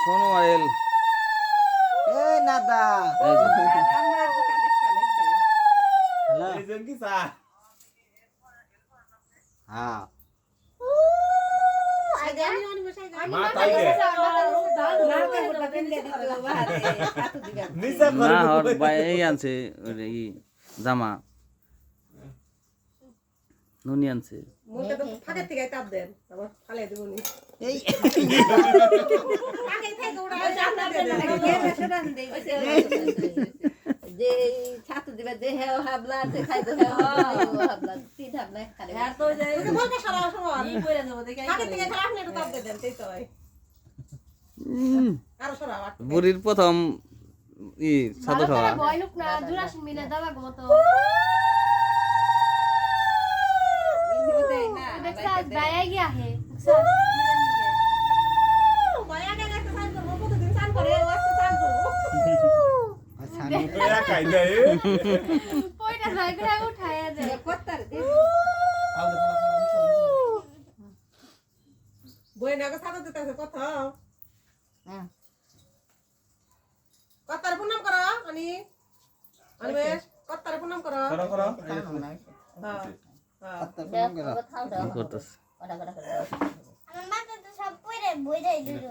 Sonu oil এই নাদা এই যে হ্যালো এই যে কি চা হ্যাঁ মা তাইকে নিচে না হর ভাই এই আনছে এই জামা নুনি আনছে মোটা তো ফাঁকা থেকে তাপ দেন আবার ফালাই দেব নি এই ফাঁকা থেকে ওরা জানা দেন যে ছাতু দিবে যে হেও হাবলা যে খাইবো হেও হাবলা তিন হাবলা খালি আর তো যে বলতে সারা সময় ই কইরা দেব দেখে ফাঁকা থেকে খারাপ আপনি একটু তাপ দেন তাই তো আরো সারা বুড়ির প্রথম ই সাদা খাওয়া ভয় লোক না দুরাশ মিলে দাবা মতো দেখছা দায়া গিয়া হে মায়া গেলে একটা সাইন করব কতদিন সাইন করে ও আজকে সাইন করব আচ্ছা এরা খাই দেয় পয়টা যাই করে উঠায়া দে কত্তার দে বই না সাদা দিতে আছে কত হ্যাঁ কত্তার প্রণাম করো অনিমেষ কত্তার প্রণাম করো করো করো হ্যাঁ হ্যাঁ খাও দাও কি করতেছে ওটা করে আমার মাথা তো সব পয়রে বই যাই দিল